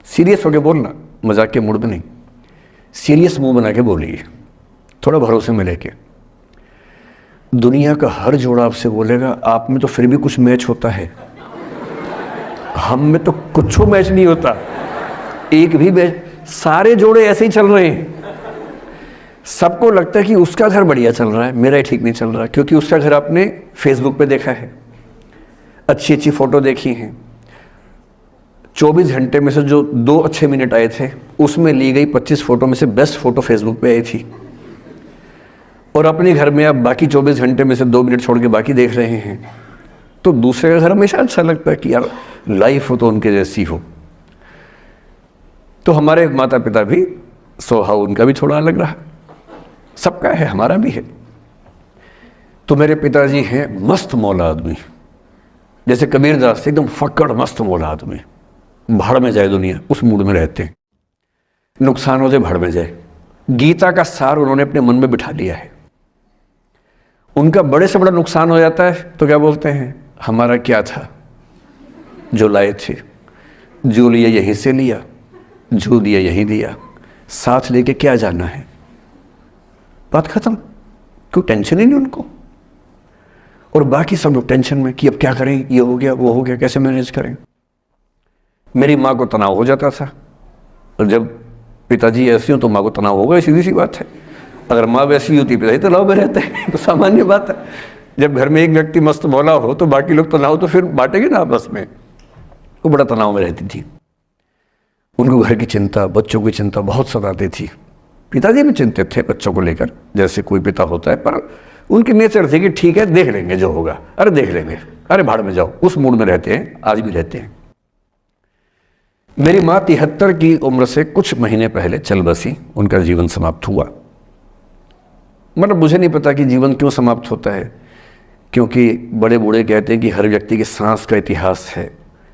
Serious होके बोलना, मजाक के मूड में नहीं, सीरियस मुंह बना के बोलिए, थोड़ा भरोसे में लेके। दुनिया का हर जोड़ा आपसे बोलेगा आप में तो फिर भी कुछ मैच होता है, हम में तो कुछ मैच नहीं होता, एक भी मैच, सारे जोड़े ऐसे ही चल रहे हैं। सबको लगता है कि उसका घर बढ़िया चल रहा है, मेरा ही ठीक नहीं चल रहा, क्योंकि उसका घर आपने फेसबुक पे देखा है, अच्छी अच्छी फोटो देखी हैं। 24 घंटे में से जो 2 अच्छे मिनट आए थे उसमें ली गई 25 फोटो में से बेस्ट फोटो फेसबुक पे आई थी, और अपने घर में आप बाकी 24 घंटे में से 2 मिनट छोड़ के बाकी देख रहे हैं। तो दूसरे का घर हमेशा अच्छा लगता है कि यार लाइफ हो तो उनके जैसी हो। तो हमारे माता पिता भी स्वभाव उनका भी थोड़ा अलग रहा, सबका है, हमारा भी है। तो मेरे पिताजी हैं मस्त मौला आदमी, जैसे कबीरदास एकदम फक्कड़ मस्त मौला आदमी, भाड़ में जाए दुनिया उस मूड में रहते हैं, नुकसान हो जाए भाड़ में जाए। गीता का सार उन्होंने अपने मन में बिठा लिया है। उनका बड़े से बड़ा नुकसान हो जाता है तो क्या बोलते हैं, हमारा क्या था जो लाए थे, जो लिया यहीं से लिया, जो दिया यहीं दिया, साथ लेके क्या जाना है, बात खत्म, कोई टेंशन ही नहीं उनको। और बाकी सब लोग टेंशन में कि अब क्या करें, ये हो गया वो हो गया, कैसे मैनेज करें। मेरी माँ को तनाव हो जाता था, और जब पिताजी ऐसे हो तो माँ को तनाव होगा, सीधी सी बात है। अगर माँ वैसी होती पिताजी तनाव में रहते हैं, तो सामान्य बात है। जब घर में एक व्यक्ति मस्त मौला हो तो बाकी लोग तनाव तो फिर बांटेंगे ना आपस में। वो बड़ा तनाव में रहती थी, उनको घर की चिंता, बच्चों की चिंता बहुत सताती थी। पिताजी भी चिंतित थे बच्चों को लेकर, जैसे कोई पिता होता है, पर उनकी नेचर थी कि ठीक है देख लेंगे जो होगा, अरे देख लेंगे, अरे भाड़ में जाओ, उस मूड में रहते हैं, आज भी रहते हैं। मेरी माँ 73 की उम्र से कुछ महीने पहले चल बसी, उनका जीवन समाप्त हुआ। मतलब मुझे नहीं पता कि जीवन क्यों समाप्त होता है, क्योंकि बड़े बूढ़े कहते हैं कि हर व्यक्ति की सांस का इतिहास है,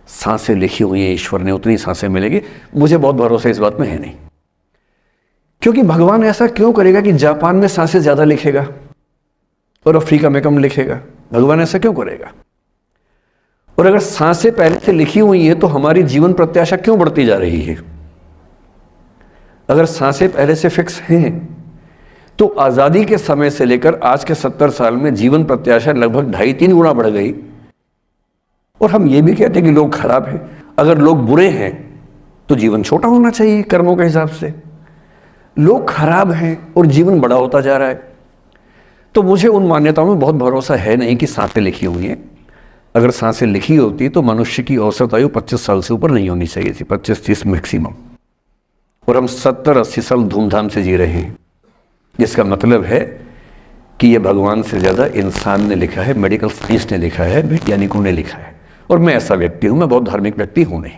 सांसें लिखी हुई हैं ईश्वर ने, उतनी सांसें मिलेगी। मुझे बहुत भरोसा इस बात में है नहीं, क्योंकि भगवान ऐसा क्यों करेगा कि जापान में सांसें ज्यादा लिखेगा और अफ्रीका में कम लिखेगा, भगवान ऐसा क्यों करेगा। और अगर सांसें पहले से लिखी हुई है तो हमारी जीवन प्रत्याशा क्यों बढ़ती जा रही है। अगर सांसें पहले से फिक्स हैं तो आजादी के समय से लेकर आज के 70 साल में जीवन प्रत्याशा लगभग 2.5-3 गुना बढ़ गई। और हम ये भी कहते हैं कि लोग खराब हैं। अगर लोग बुरे हैं तो जीवन छोटा होना चाहिए कर्मों के हिसाब से। लोग खराब हैं और जीवन बड़ा होता जा रहा है। तो मुझे उन मान्यताओं में बहुत भरोसा है नहीं कि सांसें लिखी हुई हैं। अगर सांसें लिखी होती तो मनुष्य की औसत आयु 25 साल से ऊपर नहीं होनी चाहिए थी, 25-30 मैक्सिमम। और हम 70-80 साल धूमधाम से जी रहे हैं, जिसका मतलब है कि ये भगवान से ज़्यादा इंसान ने लिखा है, मेडिकल साइंस ने लिखा है, वैज्ञानिकों ने लिखा है। और मैं ऐसा व्यक्ति हूँ, मैं बहुत धार्मिक व्यक्ति हूँ नहीं,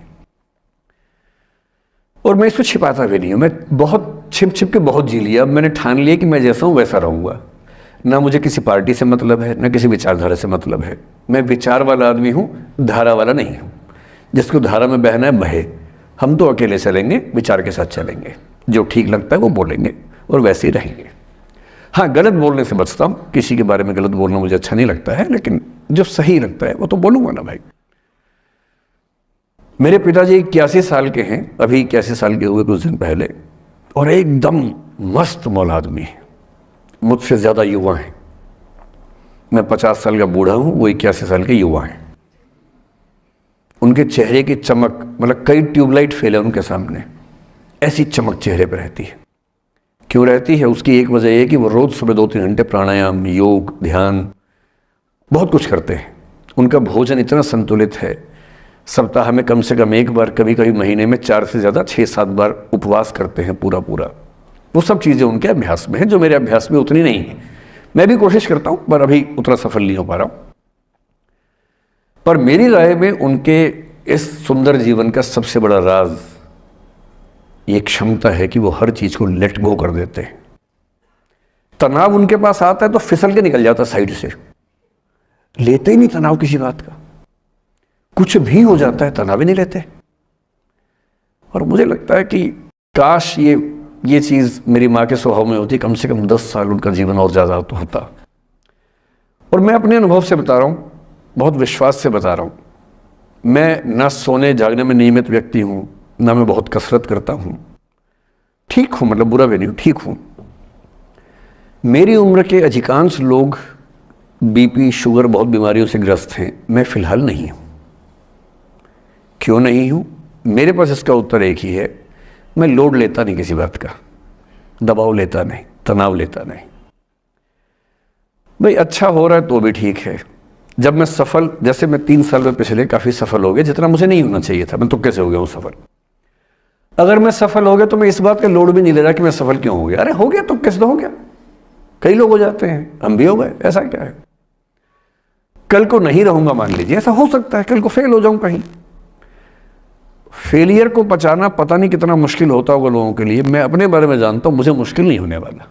और मैं इसको छिपाता भी नहीं हूँ। मैं बहुत छिप छिप के बहुत जी लिया। अब मैंने ठान लिया कि मैं जैसा हूँ वैसा रहूँगा। ना मुझे किसी पार्टी से मतलब है, ना किसी विचारधारा से मतलब है। मैं विचार वाला आदमी हूँ, धारा वाला नहीं हूँ। जिसको धारा में बहना है बहे, हम तो अकेले चलेंगे, विचार के साथ चलेंगे। जो ठीक लगता है वो बोलेंगे और वैसे ही रहेंगे। हाँ, गलत बोलने से बचता हूँ, किसी के बारे में गलत बोलना मुझे अच्छा नहीं लगता है, लेकिन जो सही लगता है वो तो बोलूँगा ना भाई। मेरे पिताजी 81 साल के हैं, अभी 81 साल के हुए कुछ दिन पहले, और एकदम मस्त मौला आदमी है। मुझसे ज़्यादा युवा हैं। मैं 50 साल का बूढ़ा हूँ, वो 81 साल के युवा हैं। उनके चेहरे की चमक, मतलब कई ट्यूबलाइट फेल है उनके सामने, ऐसी चमक चेहरे पर रहती है। क्यों रहती है? उसकी एक वजह यह कि वो रोज़ सुबह 2-3 घंटे प्राणायाम, योग, ध्यान, बहुत कुछ करते हैं। उनका भोजन इतना संतुलित है, सप्ताह में कम से कम 1 बार, कभी कभी महीने में 4 से ज़्यादा 6-7 बार उपवास करते हैं पूरा। वो सब चीज़ें उनके अभ्यास में हैं, जो मेरे अभ्यास में उतनी नहीं है। मैं भी कोशिश करता हूँ, पर अभी उतना सफल नहीं हो पा रहा हूँ। पर मेरी राय में उनके इस सुंदर जीवन का सबसे बड़ा राज ये क्षमता है कि वो हर चीज़ को लेट गो कर देते हैं। तनाव उनके पास आता है तो फिसल के निकल जाता साइड से, लेते ही नहीं तनाव किसी बात का। कुछ भी हो जाता है तनाव ही नहीं लेते। और मुझे लगता है कि काश ये चीज़ मेरी माँ के स्वभाव में होती, कम से कम 10 साल उनका जीवन और ज़्यादा तो होता। और मैं अपने अनुभव से बता रहा हूँ, बहुत विश्वास से बता रहा हूँ। मैं ना सोने जागने में नियमित व्यक्ति हूँ, ना मैं बहुत कसरत करता हूँ, ठीक हूँ, मतलब बुरा भी नहीं हूँ, ठीक हूँ। मेरी उम्र के अधिकांश लोग बीपी शुगर बहुत बीमारियों से ग्रस्त हैं, मैं फ़िलहाल नहीं हूँ। क्यों नहीं हूँ? मेरे पास इसका उत्तर एक ही है, मैं लोड लेता नहीं किसी बात का, दबाव लेता नहीं, तनाव लेता नहीं। भाई अच्छा हो रहा है तो भी ठीक है। जब मैं सफल, जैसे मैं 3 साल में पिछले काफ़ी सफल हो गया, जितना मुझे नहीं होना चाहिए था, मैं तो कैसे हो गया हूँ सफल। अगर मैं सफल हो गया तो मैं इस बात का लोड भी नहीं ले रहा कि मैं सफल क्यों हो गया। अरे हो गया तो कैसे तो हो गया, कई लोग हो जाते हैं, हम भी हो गए, ऐसा क्या है। कल को नहीं रहूंगा, मान लीजिए, ऐसा हो सकता है, कल को फेल हो जाऊं कहीं। फेलियर को पचाना पता नहीं कितना मुश्किल होता होगा लोगों के लिए। मैं अपने बारे में जानता हूं, मुझे मुश्किल नहीं होने वाला,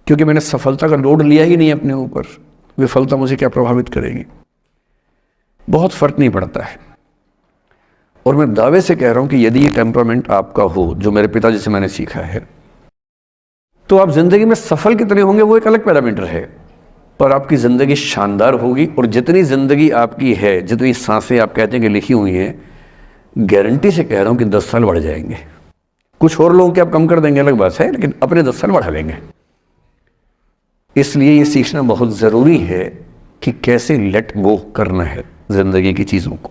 क्योंकि मैंने सफलता का लोड लिया ही नहीं अपने ऊपर। विफलता मुझे क्या प्रभावित करेगी, बहुत फर्क नहीं पड़ता है। और मैं दावे से कह रहा हूं कि यदि ये टेम्परामेंट आपका हो, जो मेरे पिताजी से मैंने सीखा है, तो आप जिंदगी में सफल कितने होंगे वो एक अलग पैरामीटर है, पर आपकी ज़िंदगी शानदार होगी। और जितनी ज़िंदगी आपकी है, जितनी सांसें आप कहते हैं कि लिखी हुई हैं, गारंटी से कह रहा हूं कि 10 साल बढ़ जाएंगे। कुछ और लोगों के आप कम कर देंगे अलग बात है, लेकिन अपने 10 साल बढ़ा लेंगे। इसलिए ये सीखना बहुत ज़रूरी है कि कैसे लेट गो करना है ज़िंदगी की चीज़ों को।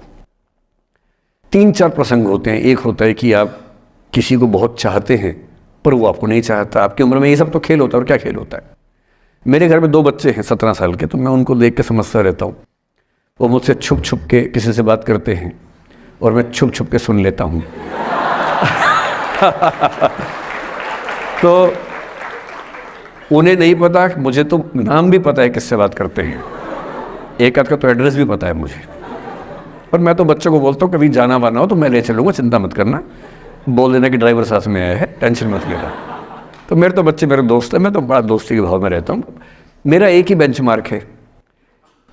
3-4 प्रसंग होते हैं। एक होता है कि आप किसी को बहुत चाहते हैं पर वो आपको नहीं चाहता। आपकी उम्र में ये सब तो खेल होता है, और क्या खेल होता है। मेरे घर में 2 बच्चे हैं 17 साल के, तो मैं उनको देख के समझता रहता हूँ। वो मुझसे छुप छुप के किसी से बात करते हैं और मैं छुप छुप के सुन लेता हूँ। तो उन्हें नहीं पता, मुझे तो नाम भी पता है किससे बात करते हैं, एक आध का तो एड्रेस भी पता है मुझे। और मैं तो बच्चों को बोलता हूँ कभी जाना वाना हो तो मैं ले चलूँगा, चिंता मत करना, बोल देना कि ड्राइवर साथ में आया है, टेंशन मत लेना। तो मेरे तो बच्चे मेरे दोस्त हैं, मैं तो बड़ा दोस्ती के भाव में रहता हूँ। मेरा एक ही बेंचमार्क है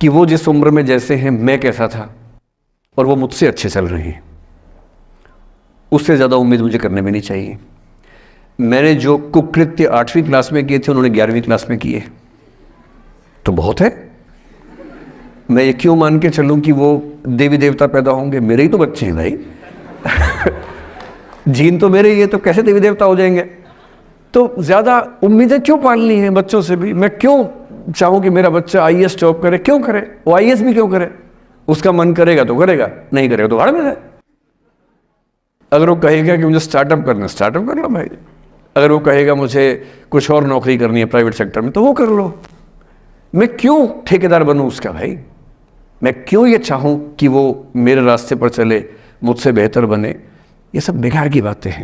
कि वो जिस उम्र में जैसे हैं मैं कैसा था, और वो मुझसे अच्छे चल रहे हैं। उससे ज़्यादा उम्मीद मुझे करने भी नहीं चाहिए। मैंने जो कुकृत्य 8वीं क्लास में किए थे उन्होंने 11वीं क्लास में किए, तो बहुत है। मैं ये क्यों मान के चलूँ कि वो देवी देवता पैदा होंगे? मेरे ही तो बच्चे हैं भाई। जीन तो मेरे ही है, तो कैसे देवी देवता हो जाएंगे? तो ज़्यादा उम्मीदें क्यों पालनी है बच्चों से भी? मैं क्यों चाहूँ कि मेरा बच्चा IAS जॉब करे? क्यों करे? वो IAS भी क्यों करे? उसका मन करेगा तो करेगा, नहीं करेगा तो भाड़ में है। अगर वो कहेगा कि मुझे स्टार्टअप करना है, स्टार्टअप कर लो भाई। अगर वो कहेगा मुझे कुछ और नौकरी करनी है प्राइवेट सेक्टर में, तो वो कर लो। मैं क्यों ठेकेदार बनूं उसका भाई? मैं क्यों ये चाहूँ कि वो मेरे रास्ते पर चले, मुझसे बेहतर बने? ये सब बेकार की बातें हैं।